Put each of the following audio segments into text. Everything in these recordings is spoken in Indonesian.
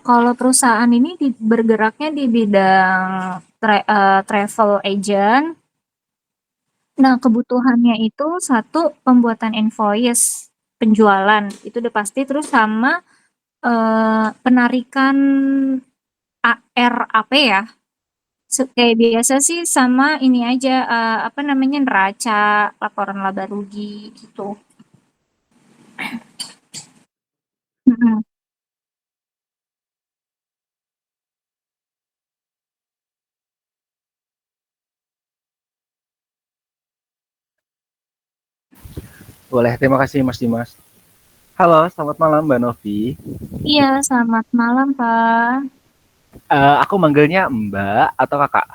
Kalau perusahaan ini bergeraknya di bidang travel agent. Nah, kebutuhannya itu satu pembuatan invoice penjualan itu udah pasti, terus sama penarikan RAP ya. Kayak biasa sih sama ini aja apa namanya neraca, laporan laba rugi gitu. Mm-mm. Boleh, terima kasih Mas Dimas. Halo, selamat malam Mbak Novi. Iya, selamat malam Pak. Aku manggilnya Mbak atau Kakak?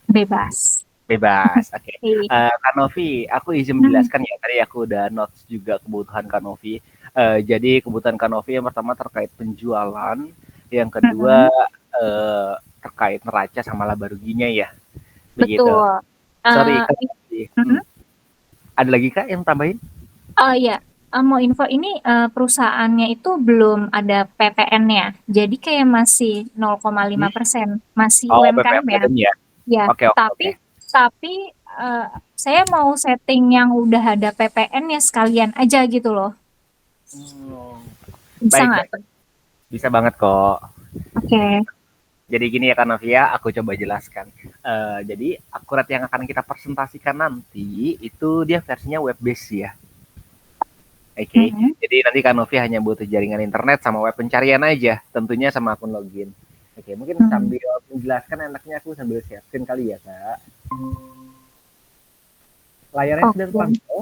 Bebas. Bebas, oke. Okay. Oke. Kak Novi, aku izin Hmm. menjelaskan ya, tadi aku udah notes juga kebutuhan Kak Novi. Jadi kebutuhan Kak Novi yang pertama terkait penjualan, yang Mm-mm. kedua terkait neraca sama laba ruginya ya, begitu. Betul. Sorry Eh, Kak Novi. mm-mm. Ada lagi Kak yang tambahin? Oh iya, mau info ini perusahaannya itu belum ada PPN-nya, jadi kayak masih Hmm? 0,5%, masih Oh, UMKM ya. BPM ya? Ya, Oke, oke, tapi oke. tapi eh, saya mau setting yang udah ada PPN-nya sekalian aja gitu loh. Hmm. Bisa Baik, nggak baik. tuh? Bisa banget kok. Oke. Jadi gini ya Kak Novia, aku coba jelaskan. Jadi akurat yang akan kita presentasikan nanti itu dia versinya web based ya. Oke, okay. Mm-mm. Jadi nanti Kak Novia hanya butuh jaringan internet sama web pencarian aja, tentunya sama akun login. Oke, okay. Mungkin Hmm. sambil menjelaskan enaknya aku sambil share screen kali ya Kak. Layarnya sudah Oke. terpantau.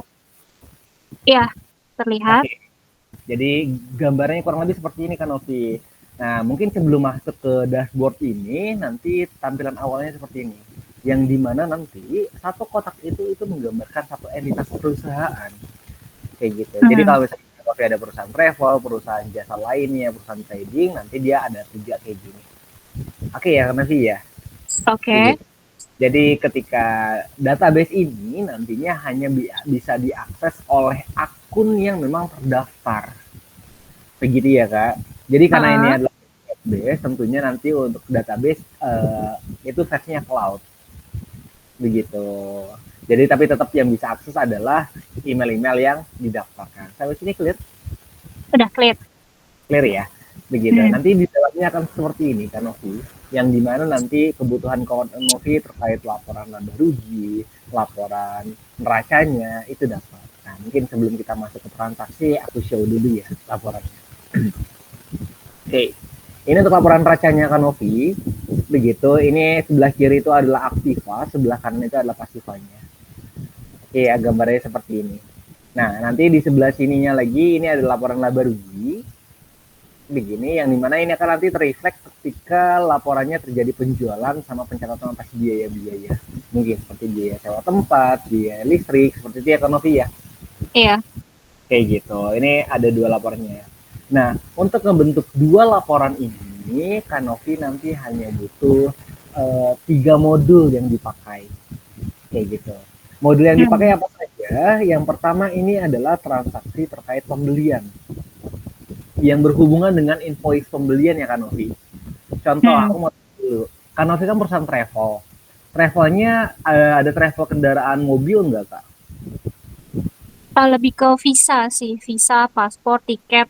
Ya, Oke, terlihat. okay. Jadi gambarnya kurang lebih seperti ini Kak Novi. Nah, mungkin sebelum masuk ke dashboard ini, nanti tampilan awalnya seperti ini. Yang dimana nanti satu kotak itu menggambarkan satu entitas perusahaan. Kayak gitu. Jadi Hmm. kalau misalnya Kak Novi ada perusahaan travel, perusahaan jasa lainnya, perusahaan trading, nanti dia ada tiga kayak gini. Oke ya Kak Novi ya? Oke. Begitu. Jadi ketika database ini nantinya hanya bisa diakses oleh akun yang memang terdaftar. Begitu ya Kak. Jadi karena ini Heeh. adalah database, tentunya nanti untuk database itu versinya cloud. Begitu. Jadi tapi tetap yang bisa akses adalah email-email yang didaftarkan. Sampai sini clear? Udah clear. Clear ya? Begitu. Hmm. Nanti di dalamnya akan seperti ini kan Novi. Yang dimana nanti kebutuhan kawan Novi terkait laporan laba rugi, laporan neracanya itu dapat. Nah mungkin sebelum kita masuk ke transaksi, aku show dulu ya laporannya. Oke, ini untuk laporan racanya Kanopi. Begitu, ini sebelah kiri itu adalah aktiva, sebelah kanan itu adalah pasifanya. Oke, ya, gambarnya seperti ini. Nah, nanti di sebelah sininya lagi, ini ada laporan laba rugi. Begini, yang dimana ini akan nanti terrefleks ketika laporannya terjadi penjualan sama pencatatan atas biaya-biaya. Mungkin seperti biaya sewa tempat, biaya listrik, seperti itu ya Kanopi ya. Iya. Kayak gitu. Ini ada dua laporannya. Nah, untuk membentuk dua laporan ini, Kanovi nanti hanya butuh tiga modul yang dipakai. Kayak gitu. Modul yang Hmm. dipakai apa saja? Yang pertama ini adalah transaksi terkait pembelian yang berhubungan dengan invoice pembelian ya Kanovi. Contoh, Hmm. aku mau dulu. Kanovi kan perusahaan travel. Travelnya ada travel kendaraan mobil nggak kak? Lebih ke visa sih, visa, paspor, tiket.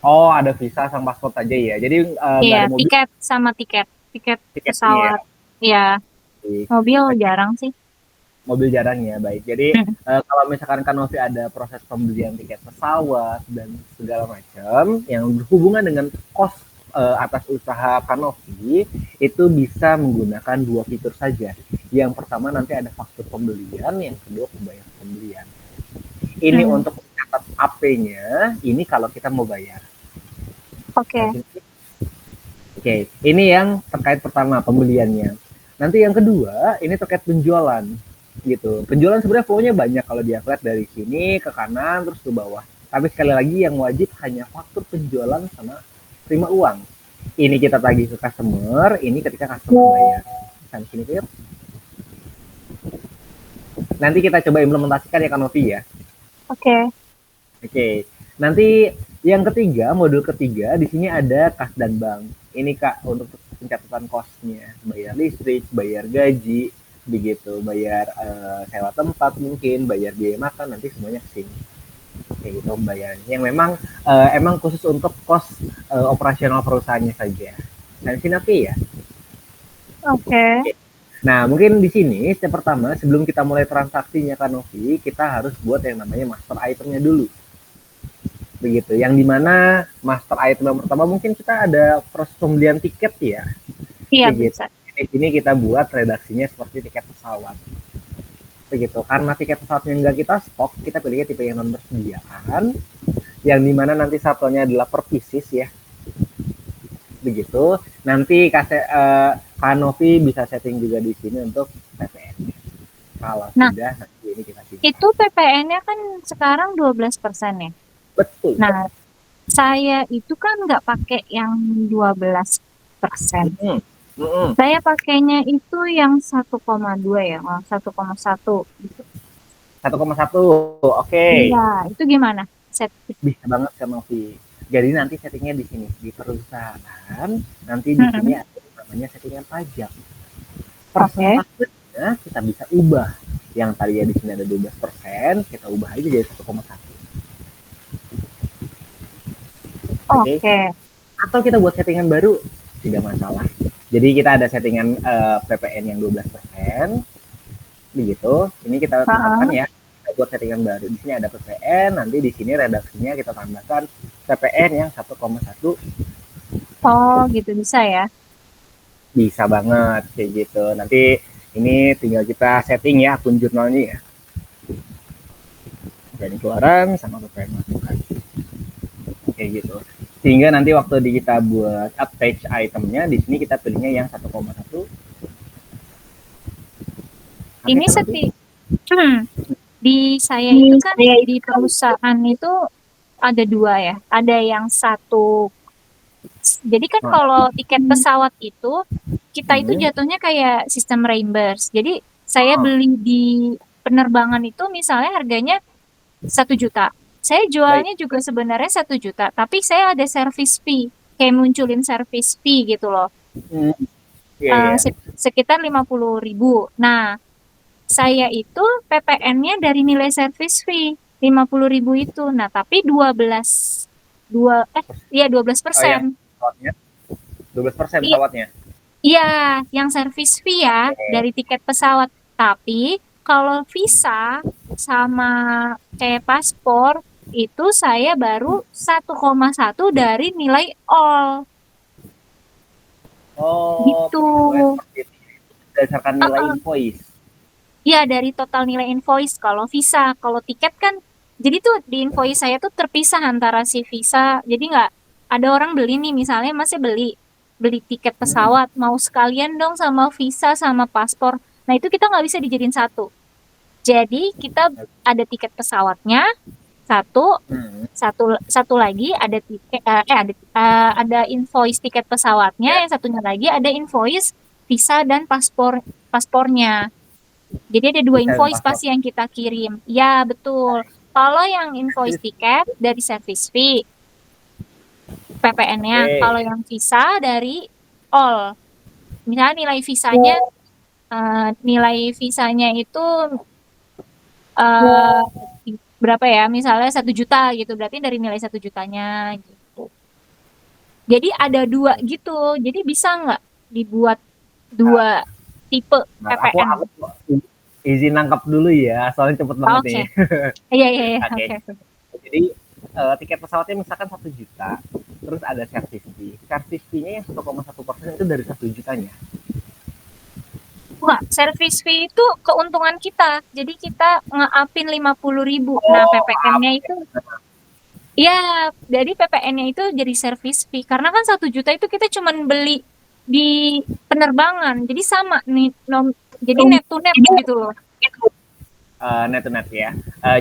Oh, ada visa sama paspor aja ya. Jadi nggak Iya, ada mobil tiket sama tiket, tiket tiketnya ya. pesawat. Iya, mobil Oke, jarang sih. mobil jarang ya, baik. Jadi Hmm. kalau misalkan kan Novi ada proses pembelian tiket pesawat dan segala macam yang berhubungan dengan kos atas usaha Kanovi itu bisa menggunakan dua fitur saja. Yang pertama nanti ada faktur pembelian, yang kedua pembayar pembelian. Ini Hmm. untuk mencatat AP-nya, ini kalau kita mau bayar. Oke. Oke, ini yang terkait pertama pembeliannya. Nanti yang kedua, ini terkait penjualan gitu. Penjualan sebenarnya flow-nya banyak kalau dia lihat dari sini ke kanan terus ke bawah. Tapi sekali lagi yang wajib hanya faktur penjualan sama terima uang. Ini kita tagih ke customer, ini ketika customer bayar. Sampai sini clear? Nanti kita coba implementasikan ya Kanovi ya. Oke. Oke. Nanti Yang ketiga, modul ketiga di sini ada kas dan bank. Ini Kak untuk pencatatan kosnya, bayar listrik, bayar gaji, begitu, bayar sewa tempat mungkin, bayar biaya makan, nanti semuanya ke sini. Kayak gitu bayarnya. Yang memang emang khusus untuk kos operasional perusahaannya saja. Dan sini oke ya. Oke. Nah, mungkin di sini step pertama sebelum kita mulai transaksinya Kak Novi, kita harus buat yang namanya master itemnya dulu. Begitu. Yang dimana master item yang pertama mungkin kita ada proses pembelian tiket ya. Iya, Begitu. bisa. Di sini kita buat redaksinya seperti tiket pesawat. Begitu. Karena tiket pesawatnya nggak kita stok, kita pilihnya tipe yang non persediaan, yang dimana nanti satuannya adalah per pieces ya. Begitu. Nanti Kanovi bisa setting juga di sini untuk PPN. Kalau Nah, sudah nanti ini kita simpan. itu PPN-nya kan sekarang 12% ya. Betul. Nah, saya itu kan nggak pakai yang 12%. Saya pakainya itu yang 1,2 ya, 1,1 gitu. 1,1, oke. Iya, itu gimana? Bisa banget Kak Novi. Jadi nanti settingnya di sini di perusahaan, nanti di sini Mm-mm. ada namanya settingan pajak. Oke. Persentasenya kita bisa ubah. Yang tadinya di sini ada 12%, kita ubah aja jadi 1,1. Oke. Oke. Atau kita buat settingan baru, tidak masalah. Jadi kita ada settingan PPN yang 12%, begitu. Ini kita tetapkan ya. Kita buat settingan baru. Di sini ada PPN, nanti di sini redaksinya kita tambahkan PPN yang 1,1. Oh, gitu bisa ya. Bisa banget kayak gitu. Nanti ini tinggal kita setting ya akun jurnalnya ya. PPN keluaran sama PPN masukan. Kayak gitu. Sehingga nanti waktu kita buat attach itemnya di sini kita pilihnya yang 1,1. Ini di saya itu kan di perusahaan itu ada 2 ya. Ada yang satu. Jadi kan kalau tiket pesawat itu kita itu jatuhnya kayak sistem reimburse. Jadi saya beli di penerbangan itu misalnya harganya 1 juta. Saya jualnya juga sebenarnya 1 juta, tapi saya ada service fee, kayak munculin service fee gitu loh. Sekitar 50.000. Nah, saya itu PPN-nya dari nilai service fee 50.000 itu. Nah, tapi 12%. 12% Iya, pesawatnya. iya, yang service fee ya dari tiket pesawat. Tapi kalau visa sama kayak paspor itu saya baru 1,1 dari nilai all. Oh, Gitu. berdasarkan nilai invoice. Iya, dari total nilai invoice. Kalau visa, kalau tiket kan, jadi tuh di invoice saya tuh terpisah antara si visa. Jadi nggak ada orang beli nih, misalnya masih beli tiket pesawat, mau sekalian dong sama visa sama paspor. Nah itu kita nggak bisa dijadiin satu. Jadi kita ada tiket pesawatnya satu, satu lagi ada tiket, ada invoice tiket pesawatnya, yang satunya lagi ada invoice visa dan paspornya. Jadi ada 2 invoice pasti yang kita kirim. Ya, betul. Kalau yang invoice tiket dari service fee, PPN-nya. Kalau yang visa dari all. Misalnya nilai visanya itu berapa ya? Misalnya 1 juta gitu. Berarti dari nilai 1 jutanya gitu. Jadi ada 2 gitu. Jadi bisa nggak dibuat 2 tipe PPN? Aku izin nangkap dulu ya, soalnya cepet banget nih. Iya, Oke. Jadi tiket pesawatnya misalkan 1 juta, terus ada service fee. Service fee-nya yang 1,1% itu dari 1 jutanya. Wah, service fee itu keuntungan kita. Jadi kita nge-upin 50.000. Nah, PPN-nya itu ya, jadi PPN-nya itu jadi service fee. Karena kan 1 juta itu kita cuma beli di penerbangan. Jadi sama nih, jadi net to net gitu loh. Net to net ya.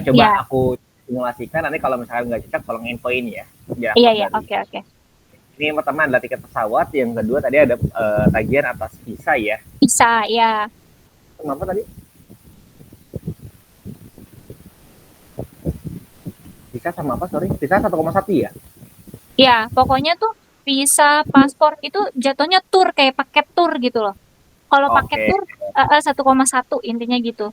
Coba aku simulasikan, nanti kalau misalnya nggak cocok tolong infoin ya. Iya, oke. Ini yang pertama adalah tiket pesawat, yang kedua tadi ada tagihan atas visa ya. Visa, ya. Kenapa tadi? Visa sama apa, sorry? Visa 1,1 ya? Ya, pokoknya tuh visa, paspor itu jatuhnya tur kayak paket tur gitu loh. Kalau paket Oke, tur 1,1 intinya gitu.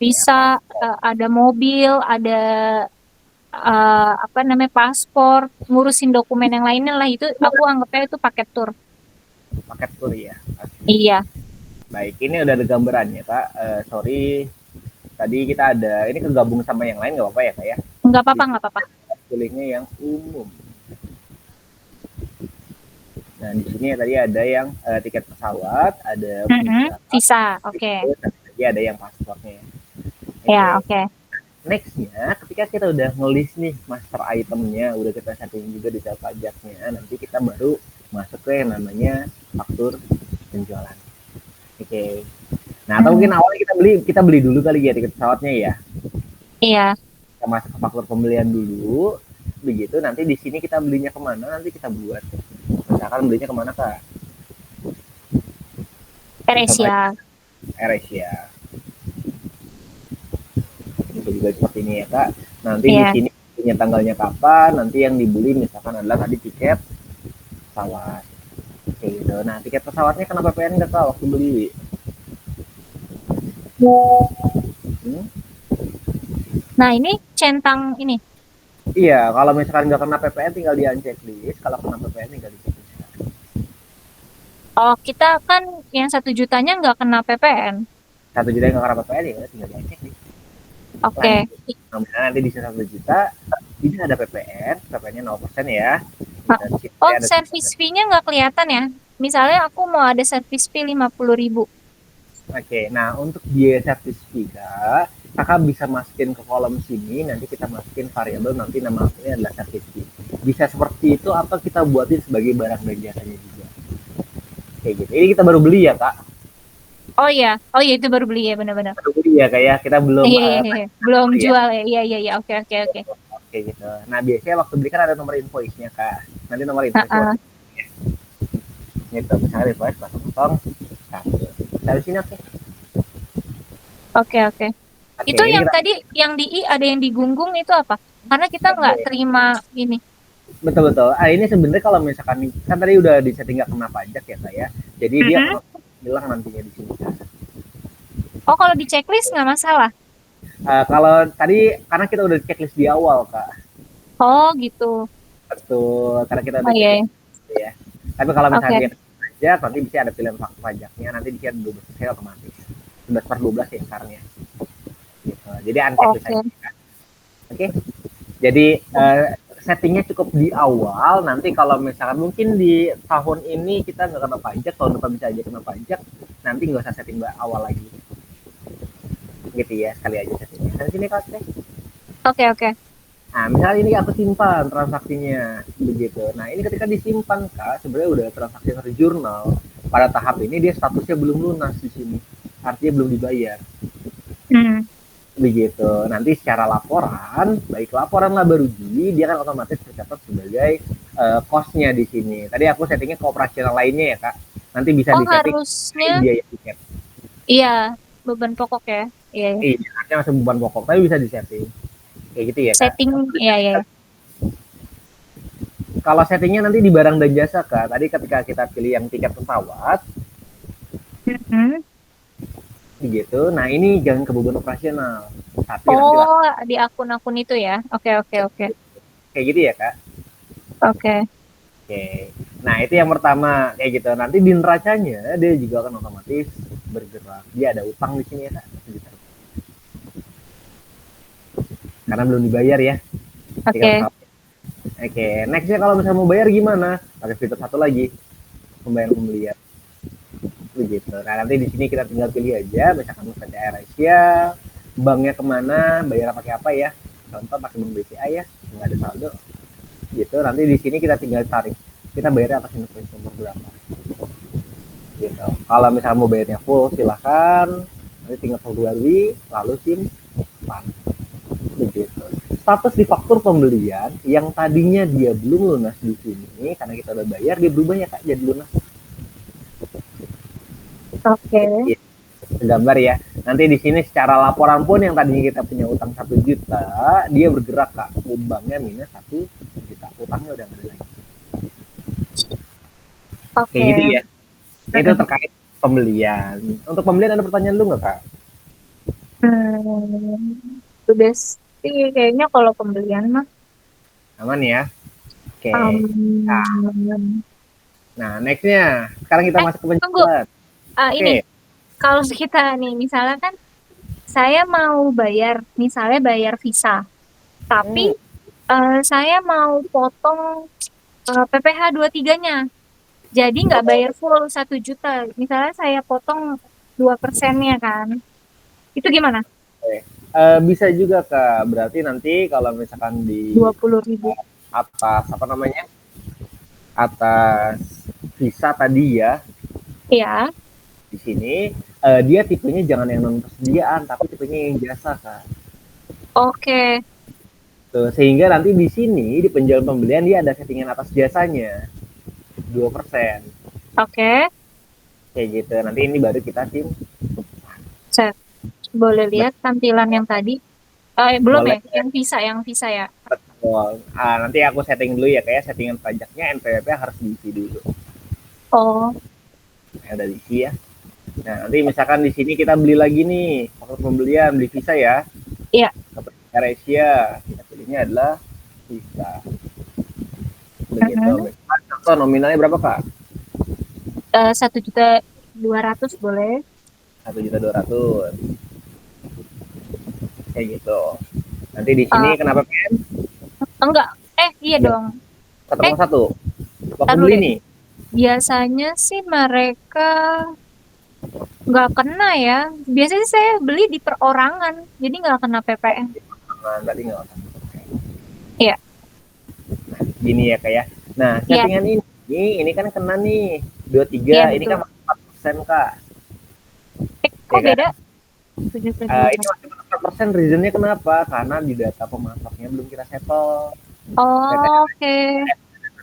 ya Bisa paspor, ada mobil, ada apa namanya paspor, ngurusin dokumen yang lainnya lah itu aku anggapnya itu paket tur. paket tur ya. Oke. Iya, Baik, ini udah ada gambarannya kak. Sorry, tadi kita ada ini kegabung sama yang lain nggak apa-apa ya kak ya. nggak Di apa-apa, sini nggak apa-apa. pilihnya yang umum. Nah di sini tadi ada yang tiket pesawat, ada Mm-mm, visa, visa, oke. dan tadi ada yang paspornya. Ya, Oke. oke. Nextnya, ketika kita udah ngelis nih master itemnya, udah kita setting juga di detail pajaknya, nanti kita baru masuk ke yang namanya faktur penjualan. Oke. Nah, atau Hmm, mungkin awalnya kita beli dulu kali ya tiket pesawatnya ya. iya. Kita masuk ke faktur pembelian dulu. Begitu nanti di sini kita belinya kemana nanti kita buat. Misalkan belinya kemana kak? Contohnya AirAsia. AirAsia. Itu juga seperti ini ya kak. Nanti di Iya. sini punya tanggalnya kapan. Nanti yang dibeli misalkan adalah tadi tiket pesawat. Kayak gitu. Nah tiket pesawatnya kenapa PPN nggak kak waktu beli? Hmm? Nah, ini centang ini. Iya, kalau misalkan nggak kena PPN tinggal di unchecklist, kalau kena PPN tinggal di checklist. Oh, kita kan yang 1 jutanya nggak kena PPN. 1 juta yang nggak kena PPN ya tinggal di unchecklist. Oke. Lanjut. Nah, misalnya nanti di sini 1 juta, ini ada PPN, PPN-nya 0% ya. Ah, Dan sini oh, ada service fee-nya nggak kelihatan ya? Misalnya aku mau ada service fee 50.000. Oke, nah untuk biaya sertifikat, kakak bisa masukin ke kolom sini, nanti kita masukin variabel, nanti nama akunnya adalah sertifikat. Bisa seperti itu atau kita buatin sebagai barang dan jasanya juga. Kayak gitu. Ini kita baru beli ya kak. Oh iya itu baru beli ya benar-benar. Baru beli ya kak ya. Kita belum Iya, iya, iya, iya. Belum ya. jual ya. Iya, iya, iya. Oke, oke, oke. Oke gitu. Nah biasanya waktu beli kan ada nomor invoice-nya kak. Nanti nomor Ah, invoice ah. gitu. Misalnya invoice 001. Dari sini oke. Oke, oke. Oke, Itu ini yang kita tadi yang di I ada yang digunggung itu apa? Karena kita nggak terima ini. betul-betul. Ini sebenarnya kalau misalkan kan tadi udah di setting nggak kena pajak ya kak ya. Jadi dia Mm-mm. akan hilang nantinya di sini. Oh, kalau di checklist nggak masalah. Kalau tadi karena kita udah checklist di awal kak. Oh, gitu. Betul, karena kita Oh udah iya, checklist iya. ya. Tapi kalau misalnya Oke, dia pajak, nanti bisa ada pilihan faktor pajaknya. Nanti di sini 12% otomatis. 11/12 ya karnya. Gitu. Jadi unchecklist oke. aja. Oke. Jadi settingnya cukup di awal. Nanti kalau misalkan mungkin di tahun ini kita nggak kena pajak, tahun depan bisa aja kena pajak. Nanti nggak usah setting awal lagi. Gitu ya, sekali aja settingnya. Dari sini kak. Oke, oke. Nah, misalnya ini aku simpan transaksinya begitu. Nah, ini ketika disimpan kak, sebenarnya udah transaksi terjurnal. Pada tahap ini dia statusnya belum lunas di sini, artinya belum dibayar. Hmm. Begitu. Nanti secara laporan, baik laporan laba rugi, dia kan otomatis tercatat sebagai cost-nya di sini. Tadi aku settingnya ke operasional lainnya ya kak. Nanti bisa Oh, disetting harusnya biaya tiket. iya beban pokok ya. Iya, iya. Iya, artinya masih beban pokok, tapi bisa disetting. Kayak gitu ya kak. Setting, iya, iya, iya. Kalau settingnya nanti di barang dan jasa kak. Tadi ketika kita pilih yang tiket pesawat, Mm-mm. gitu. Nah ini jangan ke beban operasional, tapi nanti lah Oh, di akun-akun itu ya. Oke, oke, oke. kayak gitu ya kak. Oke. Oke. Nah itu yang pertama kayak gitu. Nanti di neracanya dia juga akan otomatis bergerak. Dia ada utang di sini ya kak. Karena belum dibayar ya. Tiket Oke. pesawat. Oke. Nextnya kalau misalnya mau bayar gimana? Pakai fitur satu lagi, pembayaran pembelian. Begitu. Nah nanti di sini kita tinggal pilih aja. Misalkan PT AirAsia, banknya kemana, bayar pakai apa ya? Contoh pakai bank BCA ya, nggak ada saldo. Gitu. Nanti di sini kita tinggal tarik. Kita bayarnya atas invoice nomor berapa. Gitu. Kalau misalnya mau bayarnya full, silahkan. Nanti tinggal Februari, lalu simpan. Begitu. Status di faktur pembelian yang tadinya dia belum lunas di sini, karena kita udah bayar, dia berubah ya kak jadi lunas. Oke. Gitu. Gambar ya. Nanti di sini secara laporan pun yang tadinya kita punya utang 1 juta, dia bergerak kak, banknya minus 1 juta. utangnya udah nggak ada lagi. Kayak Oke. gitu ya. Itu terkait pembelian. Untuk pembelian ada pertanyaan lu nggak, Kak? Udah sih kayaknya kalau pembelian mah. Aman ya? Oke. Nah, Um, nah nextnya. Sekarang kita masuk ke Tunggu. penjualan. Ini Oke. kalau kita nih misalnya kan saya mau bayar, misalnya bayar visa, tapi Hmm, saya mau potong PPh 23-nya. Jadi nggak bayar full 1 juta. Misalnya saya potong 2%-nya kan. Itu gimana? oke. Bisa juga, Kak. Berarti nanti kalau misalkan di 20.000. atas apa namanya? Atas visa tadi ya, Iya. di sini dia tipenya jangan yang non persediaan, tapi tipenya yang jasa, Kak. Oke. Tuh, sehingga nanti di sini di penjualan pembelian dia ada settingan atas jasanya 2%. Oke. Kayak gitu. Nanti ini baru kita tim. Set. Boleh lihat tampilan yang tadi. Belum Boleh. ya? Yang visa, yang visa ya. Betul. Nanti aku setting dulu ya, kayak settingan pajaknya NPWP harus diisi dulu. Oh, Udah diisi ya. Nah, nanti misalkan di sini kita beli lagi nih, faktor pembelian, beli visa ya. iya. Air Asia, kita pilihnya adalah visa. Begitu. Mhm. Contoh nominalnya berapa, Kak? 1.200.000 boleh. 1.200.000. Kayak gitu. Nanti di sini Eh, kenapa PM? Enggak. Iya Biar dong. satu Eh, koma satu. Waktu taruh beli deh. nih. Biasanya sih mereka nggak kena ya. Biasanya saya beli di perorangan, jadi nggak kena PPN. Tadi nggak usah. Iya, Gini ya, kayak. Nah, iya, settingan ini kan kena nih iya 23, ini betul. kan 4%, Kak. Kok Ya beda? kan? Ini 7.200. masih 4%, reasonnya kenapa? Karena di data pemasoknya belum kita settle. Oke.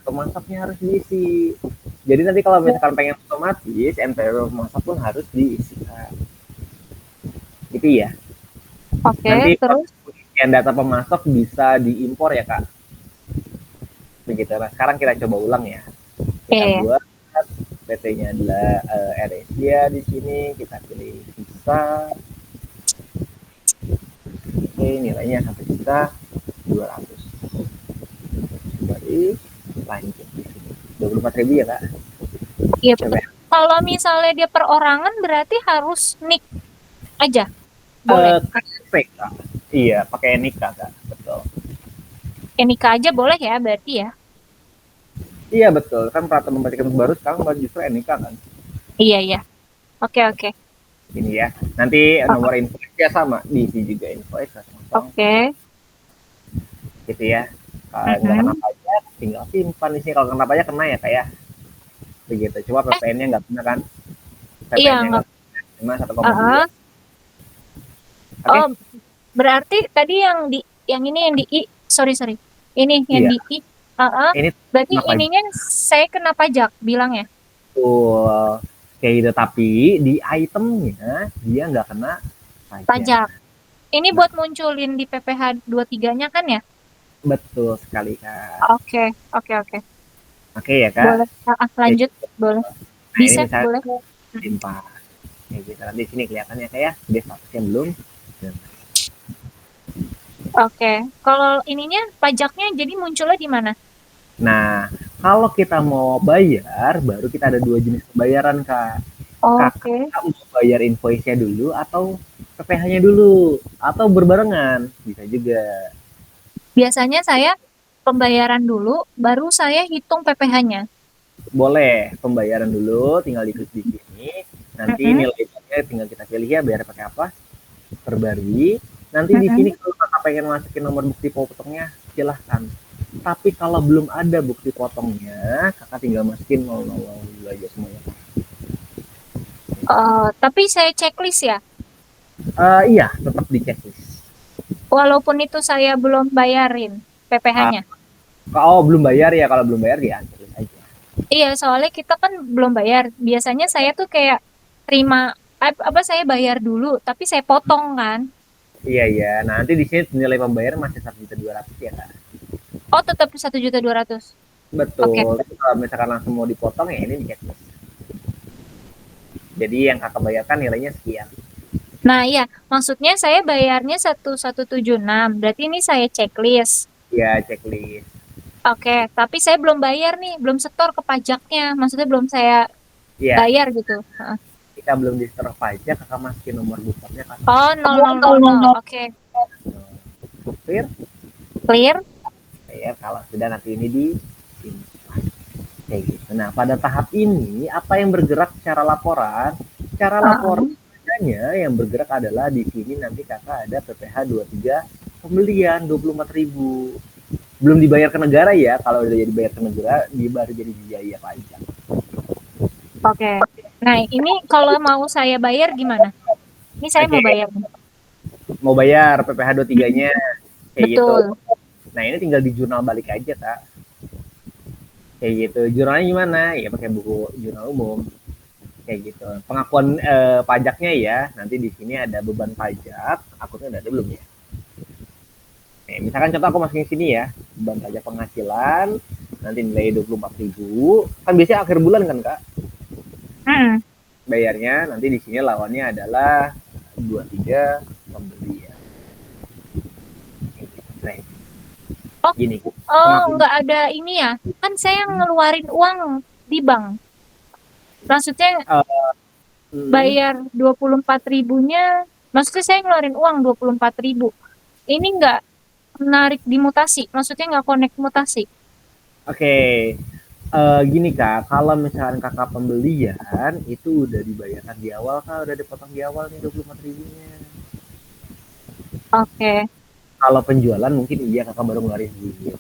Pemasoknya harus diisi. Jadi nanti kalau misalkan pengen otomatis, NPWP pemasok pun harus diisikan. Gitu ya. Oke, Nanti terus? yang data pemasok bisa diimpor ya, Kak. Begitu. Nah, sekarang kita coba ulang ya. Kita Iya, buat PT-nya adalah Air Asia di sini, kita pilih visa. Oke, nilainya 1.200.000. Jadi lanjut di sini. 24.000 ya, Kak. iya betul. Coba. Kalau misalnya dia perorangan berarti harus nik aja, boleh. KTP, Kak. Iya, pakai nikah, Kak. Betul. Nikah aja boleh ya, berarti ya. Iya betul, kan peraturan pemerintah baru sekarang baru justru NIK kan. Iya, iya. Oke, oke. Ini ya. Nanti Oh, nomor invoice ya sama, diisi juga invoice kosong oke. gitu ya. Kalau nggak kena Mhm. pajak, tinggal simpan di sini. Kalau kena pajak kena ya, kayak begitu. Cuma Eh, PPN-nya nggak kena kan? iya PPN-nya nggak. nggak kena, cuma 1,2. Uh-uh. Oke? Oh, berarti tadi yang ini yang di I, sorry sorry. Ini yang Iya. di I. Uh-uh. Ini Berarti kena pajak. ininya saya kena pajak bilangnya. Tuh, kayak gitu. Tapi di itemnya dia nggak kena pajak. Pajak. Ini Nah, buat munculin di PPh 23-nya kan ya? betul sekali, Kak. Oke, oke, oke. Oke ya, Kak? Boleh. Kayak Lanjut, gitu. boleh. Nah, Di ini save misalnya boleh. limpah. Kayak gitu. Nanti sini kelihatannya kayak dia statusnya belum. Oke. Kalau ininya pajaknya jadi munculnya di mana? Nah, kalau kita mau bayar, baru kita ada dua jenis pembayaran, Kak. Oke. Kakak mau bayar invoice-nya dulu atau PPh-nya dulu atau berbarengan bisa juga. Biasanya saya pembayaran dulu, baru saya hitung PPh-nya. Boleh pembayaran dulu, tinggal diklik di sini. Nanti Mm-mm, nilainya tinggal kita pilih ya bayar pakai apa, perbarui. Nanti di sini mm-mm. kalau kakak pengen masukin nomor bukti potongnya, silahkan. Tapi kalau belum ada bukti potongnya, kakak tinggal masukin 000 dulu aja semuanya. Tapi saya checklist ya. Iya, tetap di checklist. Walaupun itu saya belum bayarin Uh, PPh-nya. Kalau belum bayar ya, kalau belum bayar ya checklist aja. Iya, soalnya kita kan belum bayar. Biasanya saya tuh kayak terima apa saya bayar dulu, tapi saya potong kan. Iya iya. Nah, nanti di sini nilai pembayaran masih 1.200.000 ya, Kak. Oh, tetap 1.200.000. Oke. Betul. Tapi kalau misalkan langsung mau dipotong ya ini di cashless. Jadi yang kakak bayarkan nilainya sekian. Nah, iya, maksudnya saya bayarnya 1.176. Berarti ini saya checklist. Ya checklist. Oke, tapi saya belum bayar nih, belum setor ke pajaknya. Maksudnya belum saya Ya, bayar gitu. Heeh. kita belum di setor pajak, kakak masukin nomor bukarnya kan. Oh, 0000. Oke, Clear. clear. Ya, kalau sudah nanti ini di simpan. Kayak gitu. Nah, pada tahap ini apa yang bergerak secara laporan? Secara Heeh. laporannya yang bergerak adalah di sini nanti kakak ada PPh 23 pembelian 24.000. Belum dibayar ke negara ya. Kalau udah jadi bayar ke negara, dia baru jadi biaya pajak. Oke. Nah, ini kalau mau saya bayar gimana? Ini saya Oke, mau bayar nih. mau bayar PPh Mm-mm. 23-nya kayak gitu. Betul. Nah, ini tinggal di jurnal balik aja, Kak. Kayak gitu. Jurnalnya gimana? Ya pakai buku jurnal umum. Kayak gitu. Pengakuan pajaknya ya. Nanti di sini ada beban pajak. Akunnya udah ada belum ya? Nih, misalkan contoh aku masukin sini ya. Beban pajak penghasilan. Nanti nilai 24.000. Kan biasanya akhir bulan kan, Kak? Mm. Bayarnya nanti di sini lawannya adalah 23 pembelian. Nah, Oh, gini, oh, pengakuan. nggak ada ini ya. Kan saya ngeluarin uang di bank. Maksudnya Uh, hmm, bayar 24.000-nya, maksudnya saya ngeluarin uang 24.000. Ini nggak menarik di mutasi, maksudnya nggak connect mutasi. Oke, gini Kak, kalau misalkan Kakak pembelian itu udah dibayarkan di awal Kak, udah dipotong di awal nih 24.000-nya. Oke. Kalau penjualan mungkin iya Kakak baru ngeluarin duit.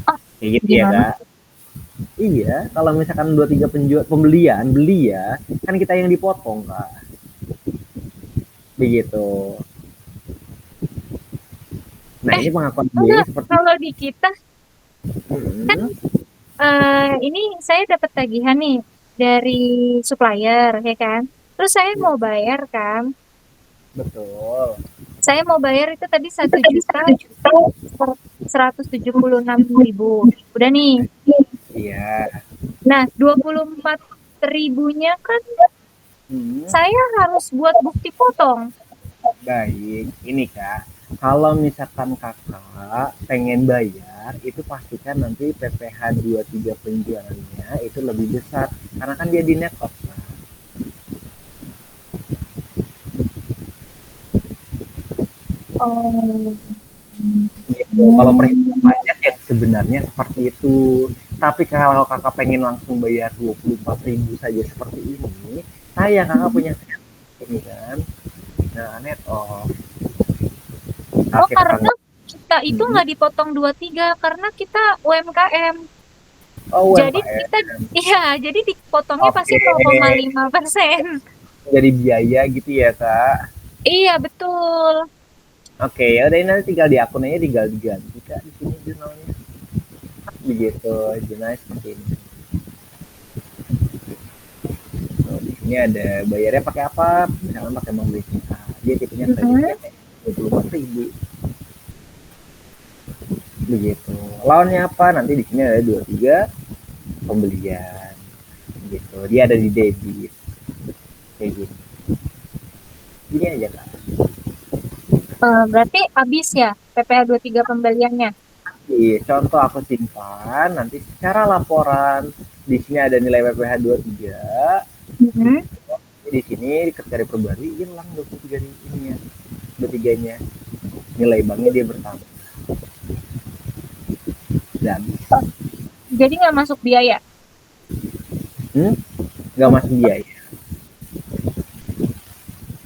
Oh, Kayak gitu ya gimana? Kak. Iya, kalau misalkan 23 pembelian, beli ya, kan kita yang dipotong Kak. Begitu. Nah, Eh, ini pengakuan biayanya enggak. seperti Kalau di kita kan hmm, ini saya dapat tagihan nih dari supplier, ya kan? Terus saya mau bayar kan? betul. Saya mau bayar itu tadi 1.176.000. Udah nih. Iya. Nah, 24.000-nya kan Hmm. saya harus buat bukti potong. Baik, ini Kak, kalau misalkan Kakak pengen bayar, itu pastikan nanti PPh 23 penjualannya itu lebih besar, karena kan dia di net off, Kak. Oh. Gitu. Kalau perhitungan pajak ya sebenarnya seperti itu. Tapi kalau Kakak pengen langsung bayar 24.000 saja seperti ini, saya Kakak punya set ini kan. Nah, net off. Oh, Kasih Kakak karena kita itu hmm. nggak dipotong 23 karena kita UMKM. Oh, Jadi kita, UMKM. iya, jadi dipotongnya pasti Oke, 0,5%. jadi biaya gitu ya, Kak. Iya, betul. Oke, ya udah ini nanti tinggal di akun aja tinggal diganti Kak di sini jurnalnya. Begitu, jurnalnya seperti ini. Oh, di sini ada bayarnya pakai apa? Misalnya pakai bank BCA. Dia tipenya kredit Mm-mm. PT 24.000. Begitu. Lawannya apa? Nanti di sini ada 23 pembelian. Gitu. Dia ada di debit. Kayak gitu. Gini aja Kak. Berarti habis ya PPh 23 pembeliannya. Contoh aku simpan, nanti secara laporan di sini ada nilai PPh 23, Mm-mm. gitu. Di sini cari perbarui hilang 23 ini ya, 23-nya. Nilai banknya dia bertambah. Dan Oh, jadi nggak masuk biaya. hmm, nggak masuk biaya.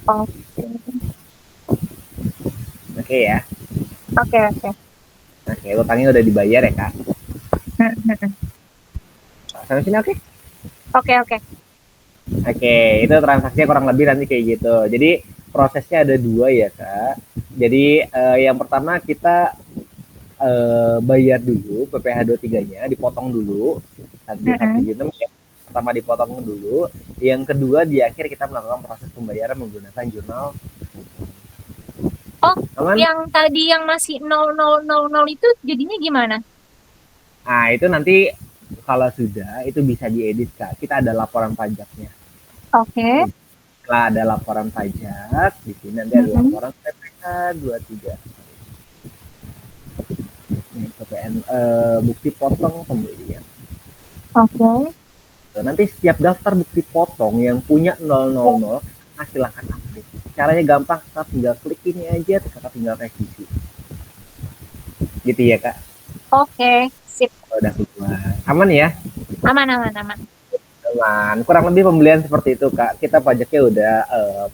Oke, Oke ya. oke, oke. Oke, utangnya udah dibayar ya kak. Mm-mm. Sampai sini oke? Oke, oke. Oke, itu transaksinya kurang lebih nanti kayak gitu. Jadi prosesnya ada dua ya kak. Jadi yang pertama kita bayar dulu PPh 23-nya, dipotong dulu. Nanti Mm-mm. 176 ya. Pertama dipotong dulu. Yang kedua di akhir kita melakukan proses pembayaran menggunakan jurnal. Oh, Aman? yang tadi yang masih 0000 itu jadinya gimana? Nah, itu nanti kalau sudah itu bisa diedit Kak. Kita ada laporan pajaknya. Oke. Setelah ada laporan pajak, di sini nanti ada Mm-mm. laporan PPh 23. Ini PPN bukti potong pembelian. Oke. Nanti setiap daftar bukti potong yang punya 000, nah silahkan update. Caranya gampang, kita tinggal klik ini aja, terus kita tinggal revisi. Gitu ya Kak. Oke, sip. Kalau udah keluar. Aman ya? Aman, aman, aman. Aman. Kurang lebih pembelian seperti itu Kak. Kita pajaknya udah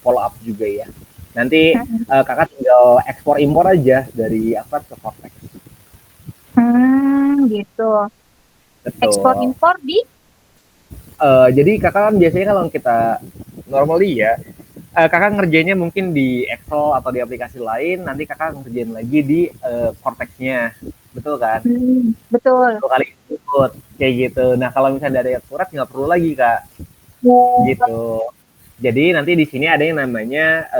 follow up juga ya. Nanti Mm-mm. kakak tinggal ekspor impor aja dari apa ke Cortex. Gitu. Ekspor Betul. impor di. Jadi kakak kan biasanya kalau kita normally ya, kakak ngerjainnya mungkin di Excel atau di aplikasi lain, nanti kakak ngerjain lagi di Cortex-nya, betul kan? Betul. 2 kali ikut kayak gitu. Nah kalau misalnya dari akurat nggak perlu lagi kak, gitu. Jadi nanti di sini ada yang namanya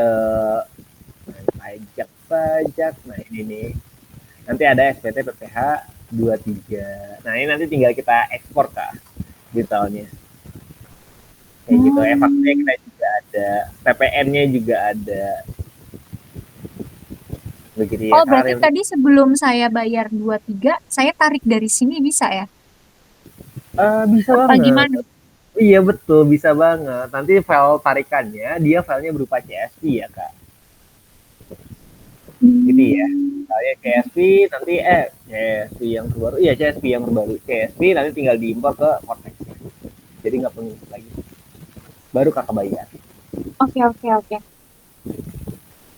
pajak pajak. Nah ini nih, nanti ada SPT PPh 23. Nah ini nanti tinggal kita ekspor kak, detailnya. Kayak gitu, FAQ-nya Hmm. kita juga ada, PPN-nya juga ada, begitu ya Oh, Kak berarti Ariel. tadi sebelum saya bayar 23, saya tarik dari sini bisa ya? Bisa Apa banget. gimana? Iya betul, bisa banget. Nanti file tarikannya, dia filenya berupa CSV ya Kak, gitu ya. Hmm. Saya CSV nanti CSV yang terbaru, iya CSV yang terbaru, CSV nanti tinggal diimpor ke Cortex. Jadi nggak perlu lagi. Baru kakak bayar. Oke, oke, oke.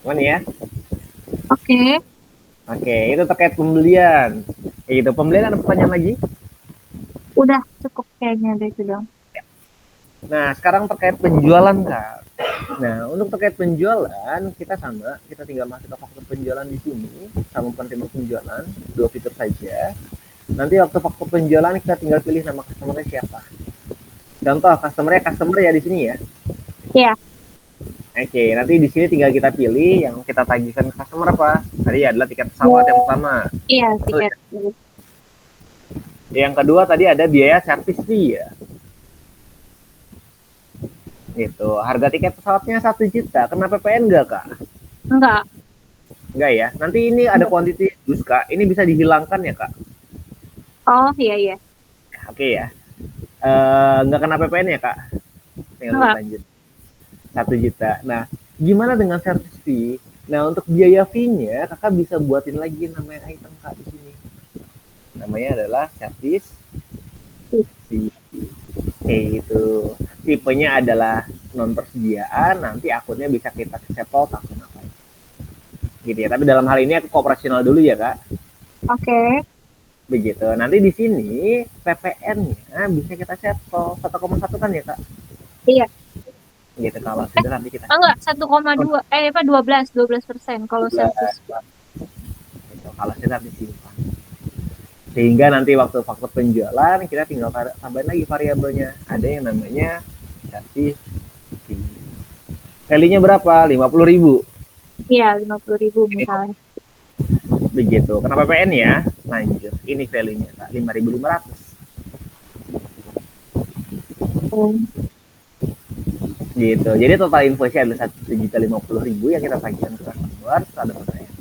Mana ya? Oke, Oke, itu terkait pembelian. Kayak gitu. Pembelian ada pertanyaan lagi? udah cukup kayaknya deh itu dong. Nah, sekarang terkait penjualan, Kak. Nah, untuk terkait penjualan, kita sama, kita tinggal masuk ke faktur penjualan di sini, sama penerima penjualan, 2 fitur saja. Nanti waktu faktur penjualan kita tinggal pilih nama customer siapa. Contoh, customer ya di sini ya. Iya, Oke, nanti di sini tinggal kita pilih yang kita tagihkan ke customer apa. Tadi adalah tiket pesawat yang pertama. iya Betul tiket. ya? Yang kedua tadi ada biaya service fee ya. Gitu. Harga tiket pesawatnya 1 juta. Kena PPN nggak, Kak? Enggak. Enggak ya. Nanti ini ada Enggak. quantity use, Kak. Ini bisa dihilangkan ya, Kak? Oh, iya, iya. Oke ya. Nggak kena PPN ya, Kak? Tinggal Enggak. lanjut. 1 juta. Nah, gimana dengan service fee? Nah, untuk biaya fee-nya, kakak bisa buatin lagi namanya item, Kak, di sini. Namanya adalah service fee. Kayak gitu. Tipenya adalah non persediaan, nanti akunnya bisa kita settle akun apa gitu ya. Tapi dalam hal ini aku operasional dulu ya kak. Oke. Begitu. Nanti di sini PPN-nya bisa kita settle 1,1 kan ya kak. Iya. Gitu kalau sudah nanti kita Enggak, 1,2. Apa 12% kalau 12. service. Gitu. Kalau sudah disimpan. Sehingga nanti waktu faktur penjualan kita tinggal tambahin lagi variabelnya. Ada yang namanya kasih value-nya berapa? 50.000. Iya, 50.000 Ini misalnya. begitu. Kenapa PN ya? Lanjut. Ini value-nya Kak, 5.500. Hmm. Gitu. Jadi total invoice-nya adalah 1.050.000 yang kita tagihkan ke customer. Ada pertanyaan.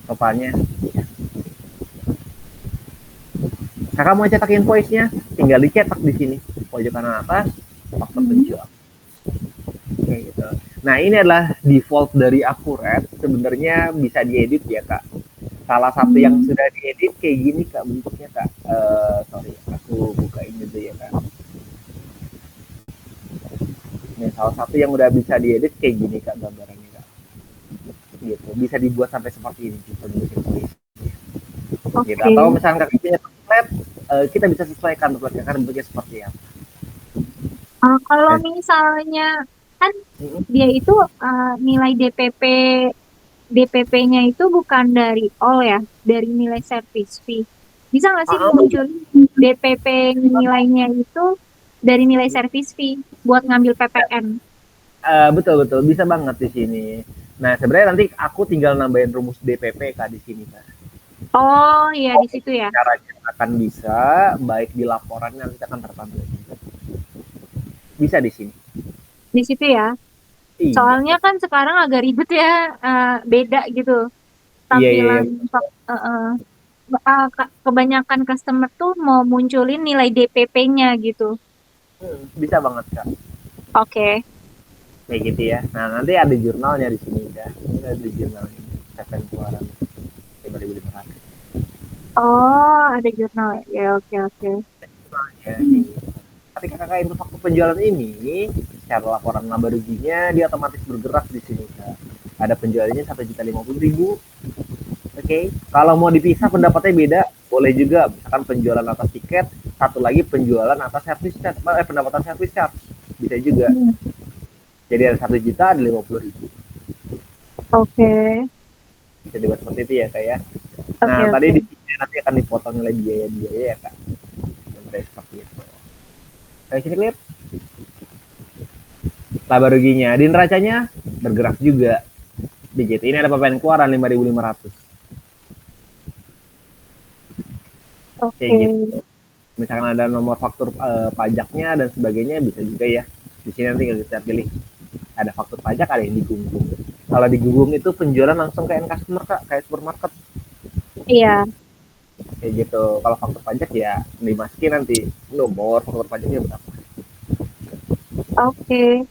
Totalnya. Kakak mau cetak invoice-nya, tinggal dicetak di sini. Pojok kanan atas, faktur Hmm. penjual. Kayak gitu. Nah, ini adalah default dari Akurat. Sebenarnya bisa diedit ya, Kak. Salah satu yang Hmm. sudah diedit kayak gini, Kak, bentuknya, Kak. Sorry, aku bukain dulu ya, Kak. Ini salah satu yang udah bisa diedit kayak gini, Kak, gambarannya, Kak. Gitu. Bisa dibuat sampai seperti ini, gitu. Gitu. Oke. Atau misalnya Kakak punya template, kita bisa sesuaikan template Kakak bentuknya seperti apa. Kalau Dan, misalnya kan dia itu nilai DPP-nya itu bukan dari all ya, dari nilai service fee. Bisa nggak sih munculin DPP nilainya itu dari nilai service fee buat ngambil PPN? Betul betul bisa banget di sini. Nah sebenarnya nanti aku tinggal nambahin rumus DPP kak di sini kak. Oh, iya di situ ya. Caranya akan bisa baik di laporan nanti akan tertampil. Bisa di sini. Di situ ya. Iya. Soalnya kan sekarang agak ribet ya, beda gitu Iya iya iya. tampilan. eh, eh, Kebanyakan customer tuh mau munculin nilai DPP-nya gitu. Bisa banget kak. Oke. Kayak gitu ya. Nah nanti ada jurnalnya di sini kak. Ini ada jurnalnya. Seven keluaran 5.500. Oh, ada jurnal ya. Ya, oke, oke. Ya, ketika kakak input waktu penjualan ini, secara laporan laba ruginya dia otomatis bergerak di sini kak. Ada penjualannya 1.050.000. Oke, kalau mau dipisah pendapatnya beda, boleh juga. Misalkan penjualan atas tiket, satu lagi penjualan atas service charge, pendapatan service charge, bisa juga. Hmm, Jadi ada 1 juta, ada 50.000. oke. Bisa dibuat seperti itu ya kak ya. Oke, Nah tadi oke. di sini nanti akan dipotong nilai biaya-biaya ya kak. Seperti itu. Kayak sini lihat laba ruginya, di neracanya bergerak juga. Begitu. Ini ada PPN keluaran 5.500. Kayak Oke. gitu. Misalkan ada nomor faktur pajaknya dan sebagainya bisa juga ya. Di sini nanti kita pilih ada faktur pajak, ada yang digunggung. Kalau digunggung itu penjualan langsung ke end customer kak, kayak supermarket Iya. kayak gitu. Kalau faktur pajak ya dimasukin nanti nomor faktur pajaknya berapa. Oke.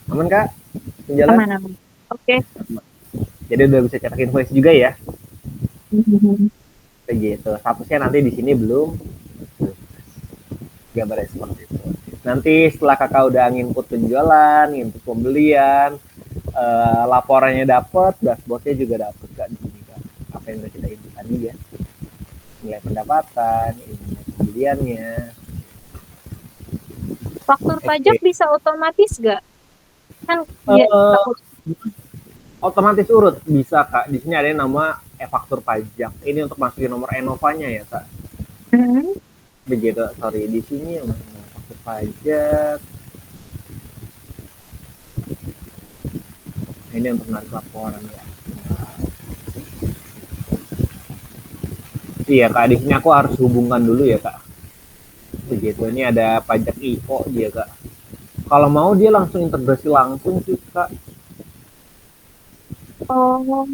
Aman kak penjualan? Aman-aman. Oke. Jadi udah bisa cetak invoice juga ya Mhm. kayak gitu. Statusnya nanti di sini belum gambarnya seperti itu. Nanti setelah kakak udah nginput penjualan, nginput pembelian, laporannya dapat, dashboardnya juga dapat kak di sini kak. Apa yang udah kita input tadi ya, nilai pendapatan, nilai pembeliannya. Faktur pajak Oke. bisa otomatis gak? Kan ya Uh, takut. Otomatis urut bisa kak. Di sini ada yang nama faktur pajak. Ini untuk masukin nomor Enova-nya ya kak. Mhm. Begitu. Sorry di sini yang faktur pajak. Ini untuk narik laporan ya. Iya kak. Di sini aku harus hubungkan dulu ya kak. Begitu. Ini ada pajak IO dia kak. Kalau mau dia langsung integrasi langsung sih kak. Oh.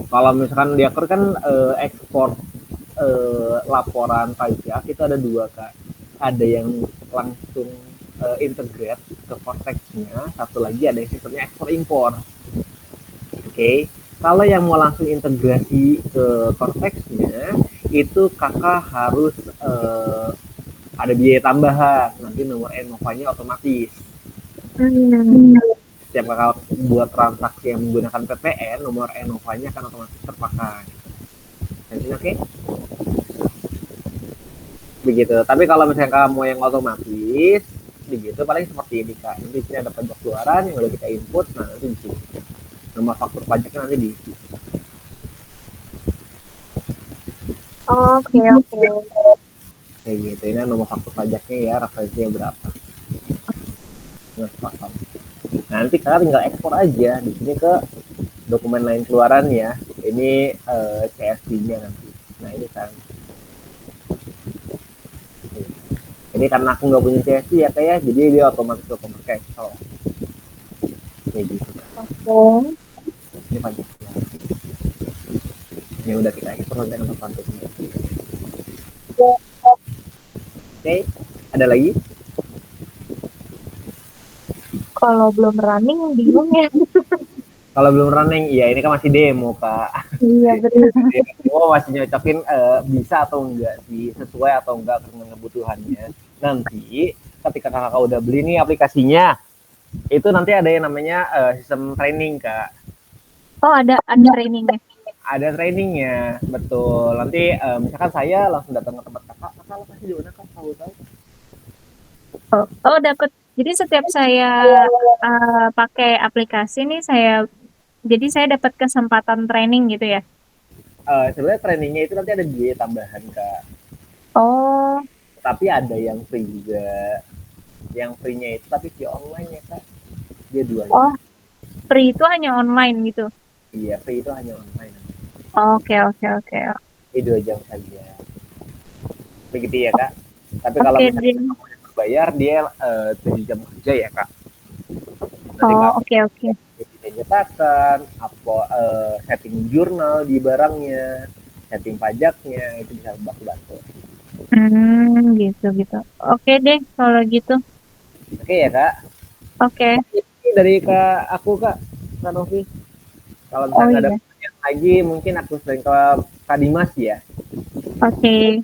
Kalau misalkan dia kan ekspor laporan pajak itu ada dua kak. Ada yang langsung integrate ke Cortex-nya, satu lagi ada yang sistemnya ekspor impor. Oke, kalau yang mau langsung integrasi ke Cortex-nya itu kakak harus ada biaya tambahan, nanti nomor Enova-nya otomatis. Hmm. Setiap kakak buat transaksi yang menggunakan PPN, nomor Enova-nya akan otomatis terpakai. Oke? Okay? Begitu. Tapi kalau misalnya kamu yang otomatis, begitu paling seperti ini kak. Nanti sini ada pajak keluaran yang udah kita input, nah nanti di sini nomor faktur pajaknya nanti di Oke, oke. kayak gitu. Ini nomor faktur pajaknya ya, referensinya berapa. Nah, nanti kakak tinggal ekspor aja di sini ke dokumen lain keluaran ya. Ini CSV-nya nanti. Nah ini kan. Ini karena aku nggak punya CSV ya kayak, jadi dia otomatis ke pakai Excel. Kayak gitu. Oke. Ini pajak. Ini udah kita ekspor nanti akan terpantau. Oke, ada lagi? Kalau belum running bingung ya. Kalau belum running, ya ini kan masih demo kak. Iya, betul. Demo masih nyocokin bisa atau enggak sih, sesuai atau enggak dengan kebutuhannya. Nanti ketika kakak udah beli nih aplikasinya, itu nanti ada yang namanya sistem training kak. Oh, ada trainingnya. Ada trainingnya, betul. Nanti misalkan saya langsung datang ke tempat kakak, kakak lokasi di mana kak? Tahu-tahu? Oh, oh dapat. Jadi setiap saya pakai aplikasi nih jadi saya dapat kesempatan training gitu ya. Sebenarnya trainingnya itu nanti ada biaya tambahan kak. Oh, Tapi ada yang free juga. Yang free-nya itu tapi via online ya kak. Dia duanya. Oh, free itu hanya online gitu. Iya, free itu hanya online. Oke, oke, oke. Ini 2 jam saja. Begitu ya kak. Tapi kalau Oke, misalnya Din. kamu yang berbayar, dia 7 jam kerja ya kak. Nanti Oh, kamu oke, oke. bisa nyetatan, apa setting jurnal di barangnya, setting pajaknya, itu bisa bantu-bantu. Gitu, gitu. Oke deh, kalau gitu. Oke ya kak. Oke. Ini dari Kak Novi. Kalau Oh misalnya nggak ada iya. pertanyaan lagi, mungkin aku sering ke Kak Dimas ya. Oke.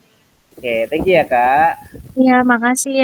Oke, thank you ya kak. Iya, makasih ya.